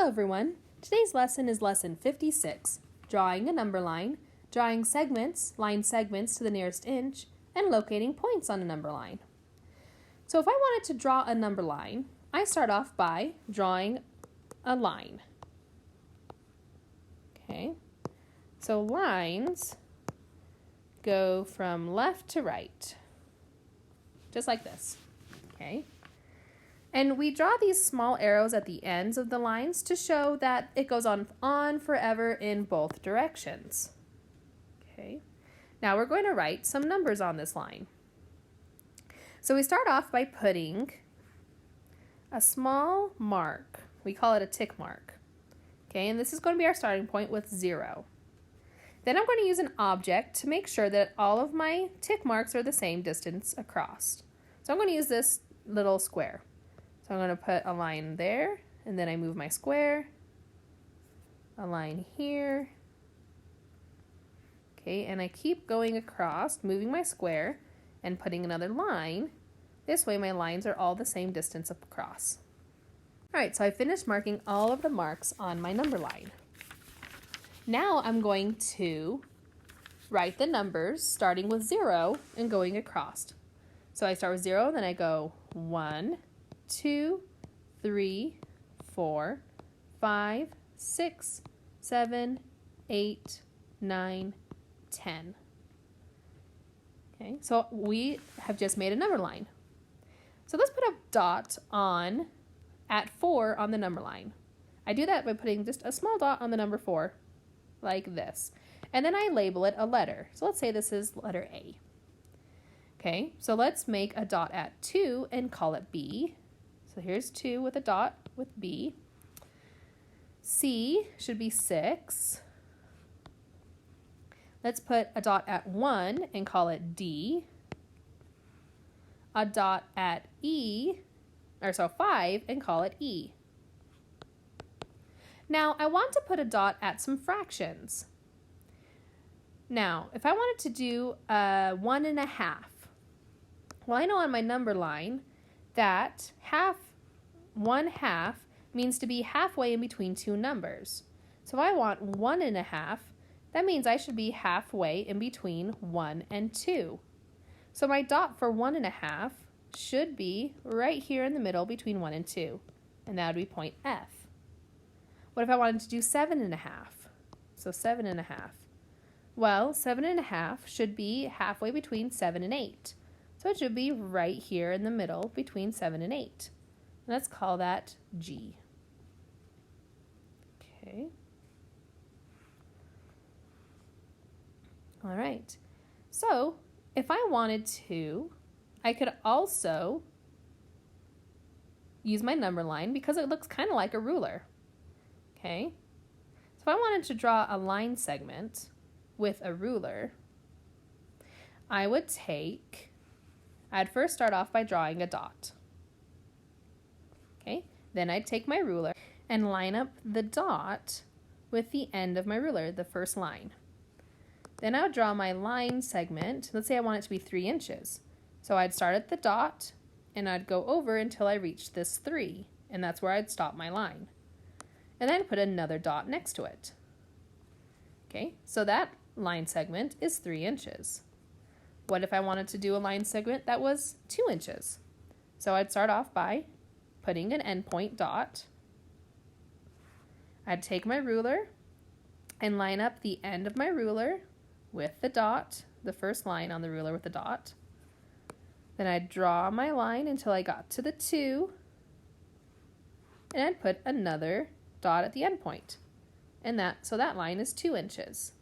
Hello everyone. Today's lesson is lesson 56, drawing a number line, drawing segments, line segments to the nearest inch, and locating points on a number line. So if I wanted to draw a number line, I start off by drawing a line. Okay, so lines go from left to right, just like this, okay? And we draw these small arrows at the ends of the lines to show that it goes on forever in both directions. Okay. Now we're going to write some numbers on this line. So we start off by putting a small mark. We call it a tick mark. Okay, and this is going to be our starting point with 0. Then I'm going to use an object to make sure that all of my tick marks are the same distance across. So I'm going to use this little square. So I'm going to put a line there, and then I move my square, a line here, okay, and I keep going across, moving my square, and putting another line. This way my lines are all the same distance across. Alright, so I finished marking all of the marks on my number line. Now I'm going to write the numbers starting with 0 and going across. So I start with 0, then I go 1, 2, 3, 4, 5, 6, 7, 8, 9, 10. Okay, so we have just made a number line. So let's put a dot on at 4 on the number line. I do that by putting just a small dot on the number 4, like this. And then I label it a letter. So let's say this is letter A. Okay, so let's make a dot at 2 and call it B. So here's 2 with a dot with B. C should be 6. Let's put a dot at 1 and call it D. A dot at 5 and call it E. Now I want to put a dot at some fractions. Now if I wanted to do 1 1/2, well, I know on my number line that 1/2 means to be halfway in between two numbers. So if I want 1 1/2, that means I should be halfway in between 1 and 2. So my dot for 1 1/2 should be right here in the middle between 1 and 2, and that would be point F. What if I wanted to do 7 1/2? So 7 1/2. Well, 7 1/2 should be halfway between 7 and 8. So it should be right here in the middle between 7 and 8. Let's call that G. Okay. All right. So if I wanted to, I could also use my number line because it looks kind of like a ruler. Okay. So if I wanted to draw a line segment with a ruler, I'd first start off by drawing a dot. Okay, then I'd take my ruler and line up the dot with the end of my ruler, the first line. Then I would draw my line segment. Let's say I want it to be 3 inches. So I'd start at the dot and I'd go over until I reached this 3, and that's where I'd stop my line. And then put another dot next to it. Okay, so that line segment is 3 inches. What if I wanted to do a line segment that was 2 inches? So I'd start off by putting an endpoint dot. I'd take my ruler and line up the end of my ruler with the dot, the first line on the ruler with the dot. Then I'd draw my line until I got to the 2, and I'd put another dot at the endpoint. And so that line is 2 inches.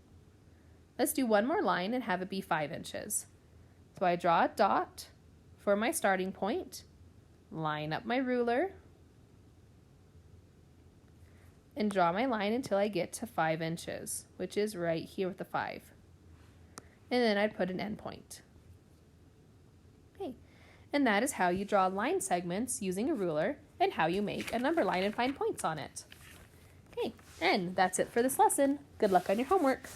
Let's do one more line and have it be 5 inches. So I draw a dot for my starting point, line up my ruler, and draw my line until I get to 5 inches, which is right here with the 5. And then I'd put an endpoint. Okay. And that is how you draw line segments using a ruler and how you make a number line and find points on it. Okay, and that's it for this lesson. Good luck on your homework.